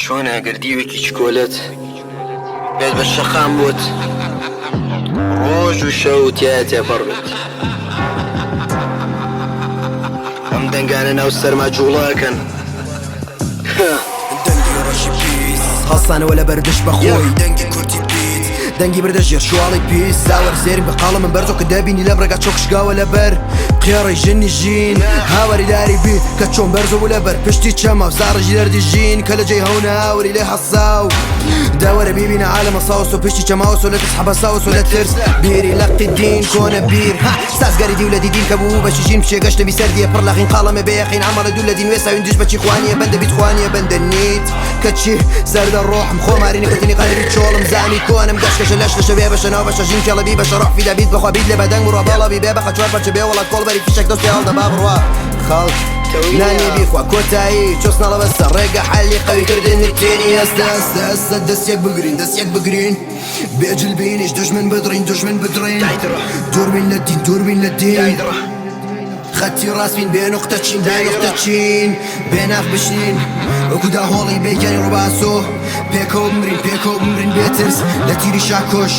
چۆن ئەگەر دیوێکی چکۆلت بێت بە شەقام بوت ڕۆژ و شەو تیا تێپەڕ بێت ئەم دەنگانە ناو سەرما جوڵاکەن دەنگی ڕەشی پیس هەڵسانەوە لە بەردش بەخۆی دەنگی کورتی پیت دەنگی بردە ژێر شواڵی پیس زاوەر زێرم بەقاڵە من بەرزۆ کە دەبینی لە بڕگا چۆکشگاوە لەبەر قێڕی ژنی ژین هاوەری داری بی کە چۆن بەرزە و لەبەر پشتی چەمە و زاڕژی دەردی ژین کە لە جێی هەونە هاوری لێ حەساو داوەرە بیبینە عالەمە ساوس و پشتی چەماوس و لە تسحەبە ساوس و لە ترس بیری لەقی دین کۆنە بیر سازگەری دی و لە دیدین کە بوو بەشی ژین پشێگەشتە بی سەردیە پڕ لەقین قاڵەمە بەیەقین عەمەڵە دوو لە دین وێ ساوین دوش بەچی خوانیە بەندە بیت خوانیە بەندە نیت کەچی سەردە ڕۆحم خۆمارینی کردنی قەلبی چۆڵم زانی کۆنم گەشکەشە لەش لەشە بێ بەشەنەوە بەشە ژین کێڵەبی بەشە ڕۆح فیدا بیت بەخوا بیت لێ بەدەنگ و ڕۆباڵەبی بێ بەخە چوار پەرچە بێ وڵات کۆڵبەری فیشەک دەستی هەڵدە با بڕوا خەڵ نانی بیخوا کۆتایی چۆسنەڵە بەسە ڕێگە حەلی قەوی کردن نکتێنی ئەستە ئەستە ئەستە دەستێک بگرین دەستێک بگرین بێجل بینیش دژمن بدڕین دژمن بدڕین دووربین لە دین دووربین لە دین خەتی ڕاستبین بێ نوقتە چین بێ نوقتە چین بێ ناف بشین وەکودا هۆڵی بێگەنی ڕووباسۆ پێکەوە بمرین بێترس لە تیری شاکۆش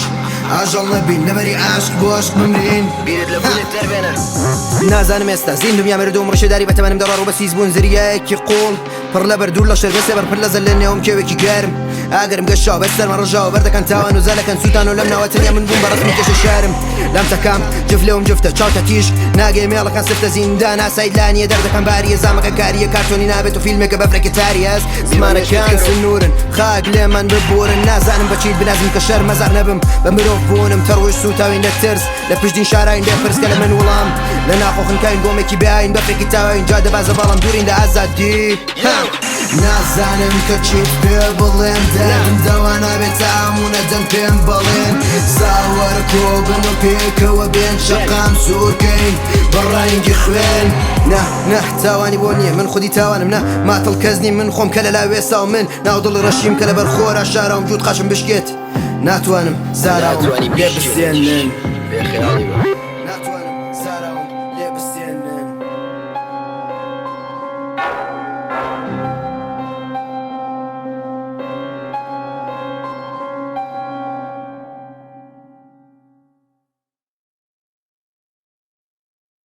ئاژەڵ نەبین لەبەری عاشق بۆ عاشق بمرین بیرت لە بوونت دەربێنە نازانم ئێستا زین دنیا مردوم ڕشەداری بەتەمەنم دەڕا ڕوو بەسیز بوون زریایەکی قوڵ پڕ لە بەردوور لە شەربەسێ بەر پڕ لە زەل لە نێوم کێوێکی گەرم ئاگرم گەشاو بەر سەرمە ڕژاوە بەردەکەن تاوان و زەلەکەن سووتان و لەم ناوەتەنیا من بووم بە ڕسمی کێشە شارم لەم تەکام جف لێوم جفتە چاوتە تیش ناگەی مێڵەکان سفتە زیندان ئاسایدلانیە دەردەکەن باریە زامەکە کاریە کارتۆنی نابێت و فیلمێکە بەفرێکی تاری هەست زمانەکان سنوورن خاک لێمان ببورن نازانم بەچیت بنازم کە شەر مەزار نەبم بە مرۆڤ بوونم تەڕۆژ سوتاوین لە ترس لە پشتین شاراین لێ پرسکە لە من وڵام لە ناخۆخنکاین گۆمێکی بێین بەفرێکی تاوین جا دەبازە باڵام دوورین لە ئازادی نازانم کە چیت پێ بڵێم دەردم دەوا نابێت ئامونە دەم پێم بەڵێن زاوەرە کۆبن و پێکەوە بێن شەقام سوورکەین بەڕەنگی خوێن نه تاوانی بۆ نییە من خودی تاوانم نه ماتڵ کەزنی من خۆم کە لە لا وێسا و من ناو دڵ ڕەشیم کە لە بەر خۆرە شارەوم جووت قاشم بشکێت ناتوانم زاراوانی پێ بسێنن بێ خەیاڵی بە